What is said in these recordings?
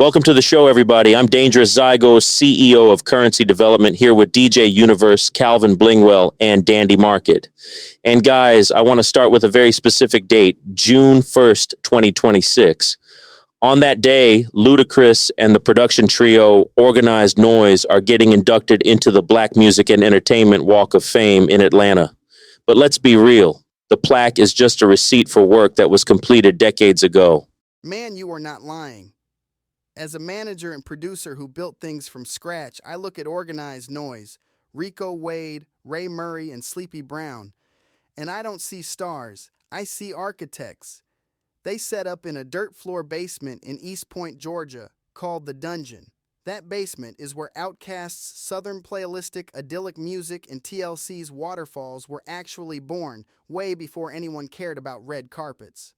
Welcome to the show, everybody. I'm Dangerous Zygo, CEO of Currency Development, here with DJ Universe, Calvin Blingwell, and Dandy Market. And guys, I want to start with a very specific date, June 1st, 2026. On that day, Ludacris and the production trio Organized Noize are getting inducted into the Black Music and Entertainment Walk of Fame in Atlanta. But let's be real, the plaque is just a receipt for work that was completed decades ago. Man, you are not lying. As a manager and producer who built things from scratch, I look at Organized Noize, Rico Wade, Ray Murray, and Sleepy Brown, and I don't see stars. I see architects. They set up in a dirt floor basement in East Point, Georgia, called The Dungeon. That basement is where Outkast's Southern playlistic, idyllic music and TLC's Waterfalls were actually born, way before anyone cared about red carpets.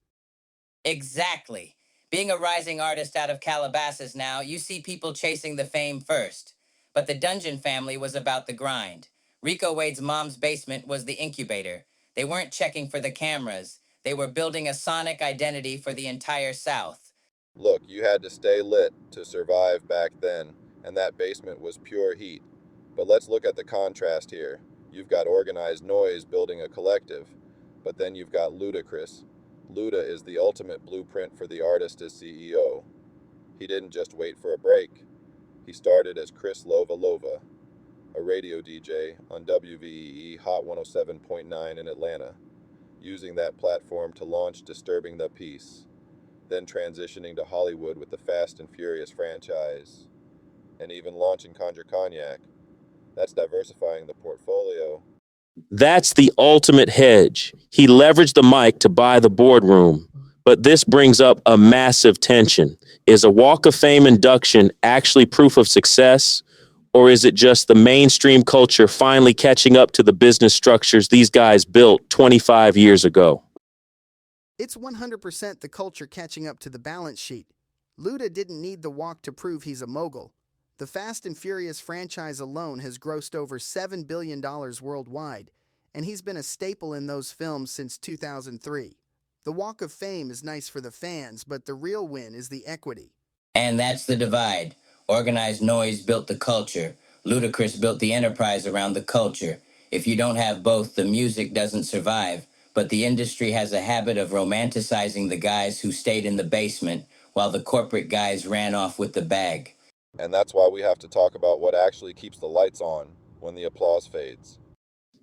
Exactly. Being a rising artist out of Calabasas now, you see people chasing the fame first. But the Dungeon family was about the grind. Rico Wade's mom's basement was the incubator. They weren't checking for the cameras. They were building a sonic identity for the entire South. Look, you had to stay lit to survive back then, and that basement was pure heat. But let's look at the contrast here. You've got Organized Noize building a collective, but then you've got Ludacris. Luda is the ultimate blueprint for the artist as CEO. He didn't just wait for a break. He started as Chris Lova Lova, a radio DJ on WVEE Hot 107.9 in Atlanta, using that platform to launch Disturbing the Peace, then transitioning to Hollywood with the Fast and Furious franchise, and even launching Conjure Cognac. That's diversifying the portfolio. That's the ultimate hedge. He leveraged the mic to buy the boardroom. But this brings up a massive tension. Is a Walk of Fame induction actually proof of success? Or is it just the mainstream culture finally catching up to the business structures these guys built 25 years ago? It's 100% the culture catching up to the balance sheet. Luda didn't need the walk to prove he's a mogul. The Fast and Furious franchise alone has grossed over $7 billion worldwide, and he's been a staple in those films since 2003. The Walk of Fame is nice for the fans, but the real win is the equity. And that's the divide. Organized Noize built the culture. Ludacris built the enterprise around the culture. If you don't have both, the music doesn't survive. But the industry has a habit of romanticizing the guys who stayed in the basement while the corporate guys ran off with the bag. And that's why we have to talk about what actually keeps the lights on when the applause fades.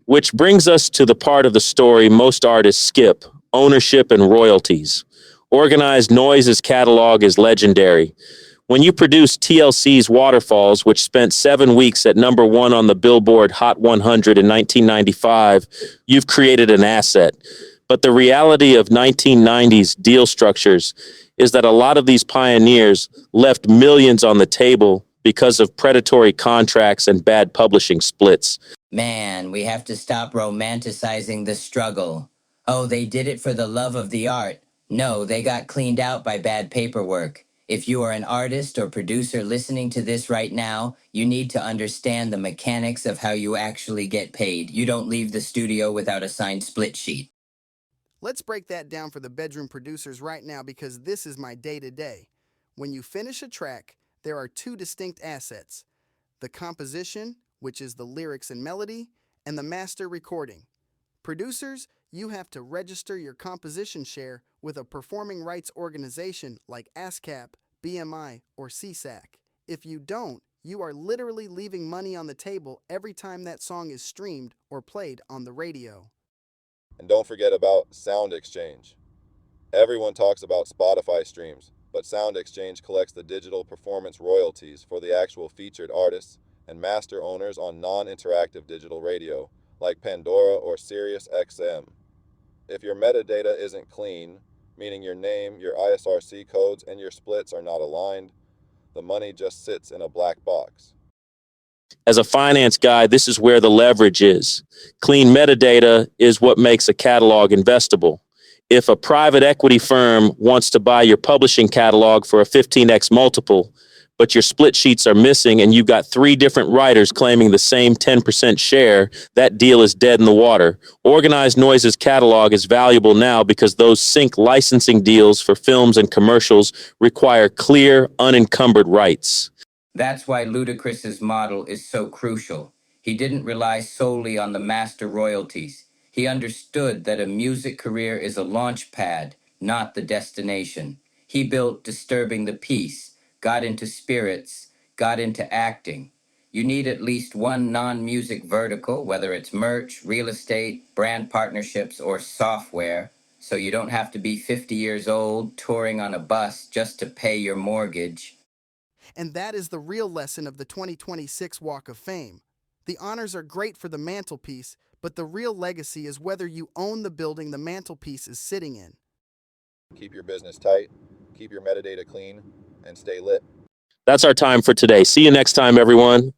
Which brings us to the part of the story most artists skip, ownership and royalties. Organized Noize's catalog is legendary. When you produce TLC's Waterfalls, which spent 7 weeks at #1 on the Billboard Hot 100 in 1995, you've created an asset. But the reality of 1990s deal structures is that a lot of these pioneers left millions on the table because of predatory contracts and bad publishing splits. Man, we have to stop romanticizing the struggle. Oh, they did it for the love of the art. No, they got cleaned out by bad paperwork. If you are an artist or producer listening to this right now, you need to understand the mechanics of how you actually get paid. You don't leave the studio without a signed split sheet. Let's break that down for the bedroom producers right now because this is my day-to-day. When you finish a track, there are two distinct assets: the composition, which is the lyrics and melody, and the master recording. Producers, you have to register your composition share with a performing rights organization like ASCAP, BMI, or CSAC. If you don't, you are literally leaving money on the table every time that song is streamed or played on the radio. And don't forget about Sound Exchange. Everyone talks about Spotify streams, but Sound Exchange collects the digital performance royalties for the actual featured artists and master owners on non-interactive digital radio, like Pandora or Sirius XM. If your metadata isn't clean, meaning your name, your ISRC codes, and your splits are not aligned, the money just sits in a black box. As a finance guy, this is where the leverage is. Clean metadata is what makes a catalog investable. If a private equity firm wants to buy your publishing catalog for a 15x multiple, but your split sheets are missing and you've got three different writers claiming the same 10% share, that deal is dead in the water. Organized Noize's catalog is valuable now because those sync licensing deals for films and commercials require clear, unencumbered rights. That's why Ludacris's model is so crucial. He didn't rely solely on the master royalties. He understood that a music career is a launch pad, not the destination. He built Disturbing the Peace, got into spirits, got into acting. You need at least one non-music vertical, whether it's merch, real estate, brand partnerships, or software, so you don't have to be 50 years old touring on a bus just to pay your mortgage. And that is the real lesson of the 2026 Walk of Fame. The honors are great for the mantelpiece, but the real legacy is whether you own the building the mantelpiece is sitting in. Keep your business tight, keep your metadata clean, and stay lit. That's our time for today. See you next time, everyone.